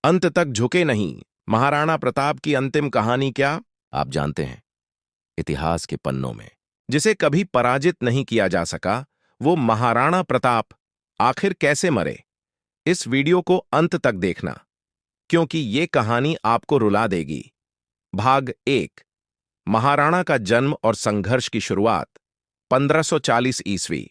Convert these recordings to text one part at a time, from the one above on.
अंत तक झुके नहीं। महाराणा प्रताप की अंतिम कहानी क्या, आप जानते हैं। इतिहास के पन्नों में जिसे कभी पराजित नहीं किया जा सका, वो महाराणा प्रताप आखिर कैसे मरे। इस वीडियो को अंत तक देखना, क्योंकि ये कहानी आपको रुला देगी। भाग 1। महाराणा का जन्म और संघर्ष की शुरुआत। 1540 ईस्वी।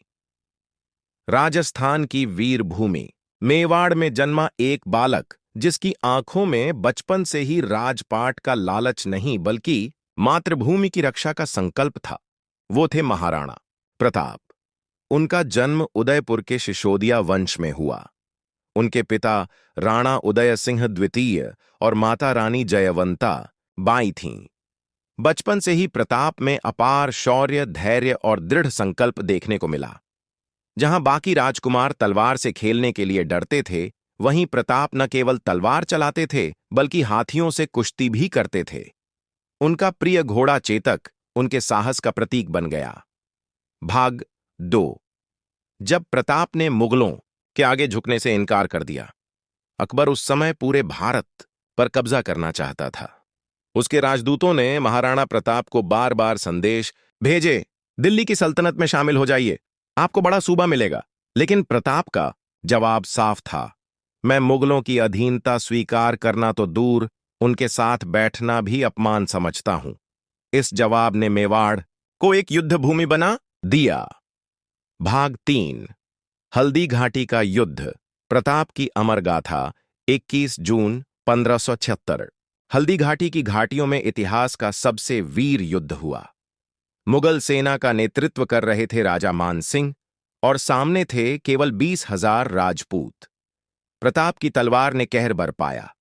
राजस्थान की वीर भूमि मेवाड़ में जन्मा एक बालक, जिसकी आंखों में बचपन से ही राजपाट का लालच नहीं बल्कि मातृभूमि की रक्षा का संकल्प था। वो थे महाराणा प्रताप। उनका जन्म उदयपुर के शिशोदिया वंश में हुआ। उनके पिता राणा उदय सिंह द्वितीय और माता रानी जयवंता बाई थीं। बचपन से ही प्रताप में अपार शौर्य, धैर्य और दृढ़ संकल्प देखने को मिला। जहां बाकी राजकुमार तलवार से खेलने के लिए डरते थे, वहीं प्रताप न केवल तलवार चलाते थे बल्कि हाथियों से कुश्ती भी करते थे। उनका प्रिय घोड़ा चेतक उनके साहस का प्रतीक बन गया। भाग 2। जब प्रताप ने मुगलों के आगे झुकने से इनकार कर दिया। अकबर उस समय पूरे भारत पर कब्जा करना चाहता था। उसके राजदूतों ने महाराणा प्रताप को बार बार संदेश भेजे, दिल्ली की सल्तनत में शामिल हो जाइए, आपको बड़ा सूबा मिलेगा। लेकिन प्रताप का जवाब साफ था, मैं मुगलों की अधीनता स्वीकार करना तो दूर, उनके साथ बैठना भी अपमान समझता हूं। इस जवाब ने मेवाड़ को एक युद्ध भूमि बना दिया। भाग 3। हल्दी घाटी का युद्ध। प्रताप की अमर गाथा। 21 जून 1576। हल्दी घाटी की घाटियों में इतिहास का सबसे वीर युद्ध हुआ। मुगल सेना का नेतृत्व कर रहे थे राजा मान सिंह और सामने थे केवल 20,000 राजपूत। प्रताप की तलवार ने कहर बरपाया।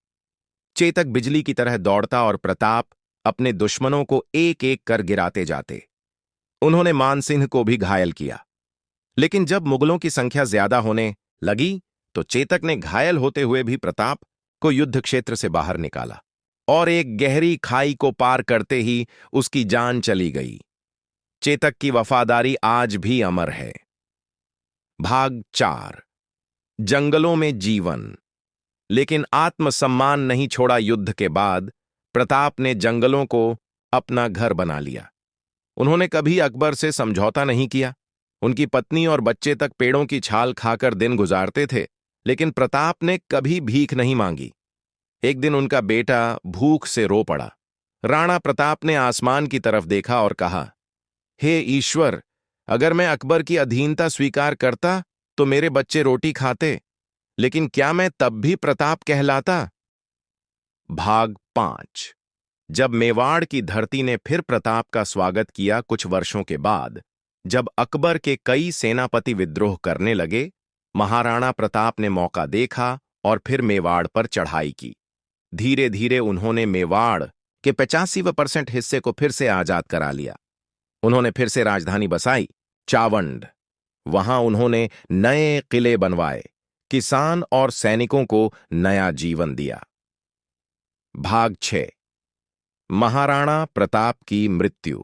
चेतक बिजली की तरह दौड़ता और प्रताप अपने दुश्मनों को एक एक कर गिराते जाते। उन्होंने मान सिंह को भी घायल किया। लेकिन जब मुगलों की संख्या ज्यादा होने लगी तो चेतक ने घायल होते हुए भी प्रताप को युद्ध क्षेत्र से बाहर निकाला और एक गहरी खाई को पार करते ही उसकी जान चली गई। चेतक की वफादारी आज भी अमर है। भाग 4। जंगलों में जीवन। लेकिन आत्मसम्मान नहीं छोड़ा। युद्ध के बाद प्रताप ने जंगलों को अपना घर बना लिया। उन्होंने कभी अकबर से समझौता नहीं किया। उनकी पत्नी और बच्चे तक पेड़ों की छाल खाकर दिन गुजारते थे, लेकिन प्रताप ने कभी भीख नहीं मांगी। एक दिन उनका बेटा भूख से रो पड़ा। राणा प्रताप ने आसमान की तरफ देखा और कहा, हे ईश्वर, अगर मैं अकबर की अधीनता स्वीकार करता तो मेरे बच्चे रोटी खाते, लेकिन क्या मैं तब भी प्रताप कहलाता। भाग 5। जब मेवाड़ की धरती ने फिर प्रताप का स्वागत किया। कुछ वर्षों के बाद जब अकबर के कई सेनापति विद्रोह करने लगे, महाराणा प्रताप ने मौका देखा और फिर मेवाड़ पर चढ़ाई की। धीरे धीरे उन्होंने मेवाड़ के 85% हिस्से को फिर से आजाद करा लिया। उन्होंने फिर से राजधानी बसाई, चावंड। वहां उन्होंने नए किले बनवाए, किसान और सैनिकों को नया जीवन दिया। भाग 6। महाराणा प्रताप की मृत्यु।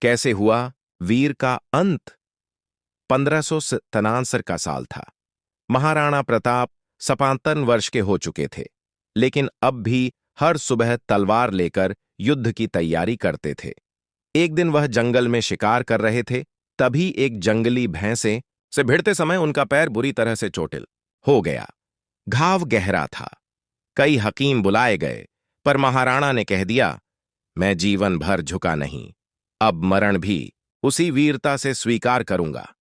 कैसे हुआ वीर का अंत। 1573 का साल था। महाराणा प्रताप 57 वर्ष के हो चुके थे, लेकिन अब भी हर सुबह तलवार लेकर युद्ध की तैयारी करते थे। एक दिन वह जंगल में शिकार कर रहे थे, तभी एक जंगली भैंसे से भिड़ते समय उनका पैर बुरी तरह से चोटिल हो गया। घाव गहरा था। कई हकीम बुलाए गए, पर महाराणा ने कह दिया, मैं जीवन भर झुका नहीं, अब मरण भी उसी वीरता से स्वीकार करूंगा।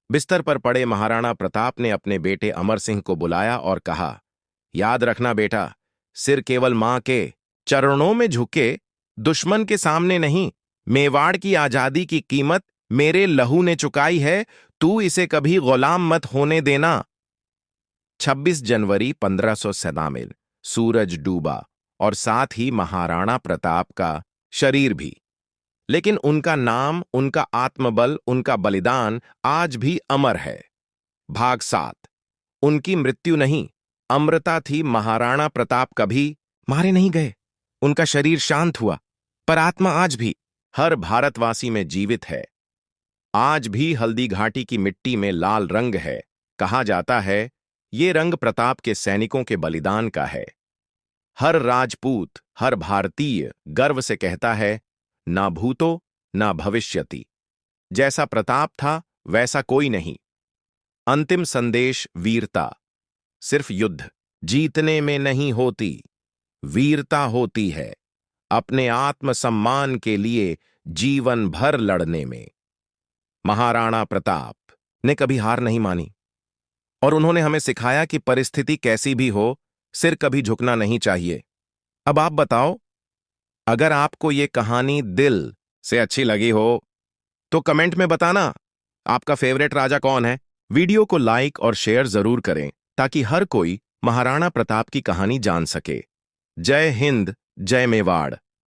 बिस्तर पर पड़े महाराणा प्रताप ने अपने बेटे अमर सिंह को बुलाया और कहा, याद रखना बेटा, सिर केवल मां के चरणों में झुके, दुश्मन के सामने नहीं। मेवाड़ की आजादी की कीमत मेरे लहू ने चुकाई है, तू इसे कभी गुलाम मत होने देना। 26 जनवरी 1597 सूरज डूबा और साथ ही महाराणा प्रताप का शरीर भी। लेकिन उनका नाम, उनका आत्मबल, उनका बलिदान आज भी अमर है। भाग 7। उनकी मृत्यु नहीं, अमृता थी। महाराणा प्रताप कभी मारे नहीं गए। उनका शरीर शांत हुआ, पर आत्मा आज भी हर भारतवासी में जीवित है। आज भी हल्दी घाटी की मिट्टी में लाल रंग है। कहा जाता है, ये रंग प्रताप के सैनिकों के बलिदान का है। हर राजपूत, हर भारतीय गर्व से कहता है, ना भूतो ना भविष्यति। जैसा प्रताप था वैसा कोई नहीं। अंतिम संदेश वीरता। सिर्फ युद्ध जीतने में नहीं होती, वीरता होती है अपने आत्मसम्मान के लिए जीवन भर लड़ने में। महाराणा प्रताप ने कभी हार नहीं मानी और उन्होंने हमें सिखाया कि परिस्थिति कैसी भी हो, सिर कभी झुकना नहीं चाहिए। अब आप बताओ, अगर आपको ये कहानी दिल से अच्छी लगी हो तो कमेंट में बताना आपका फेवरेट राजा कौन है। वीडियो को लाइक और शेयर जरूर करें ताकि हर कोई महाराणा प्रताप की कहानी जान सके। जय हिंद, जय मेवाड़।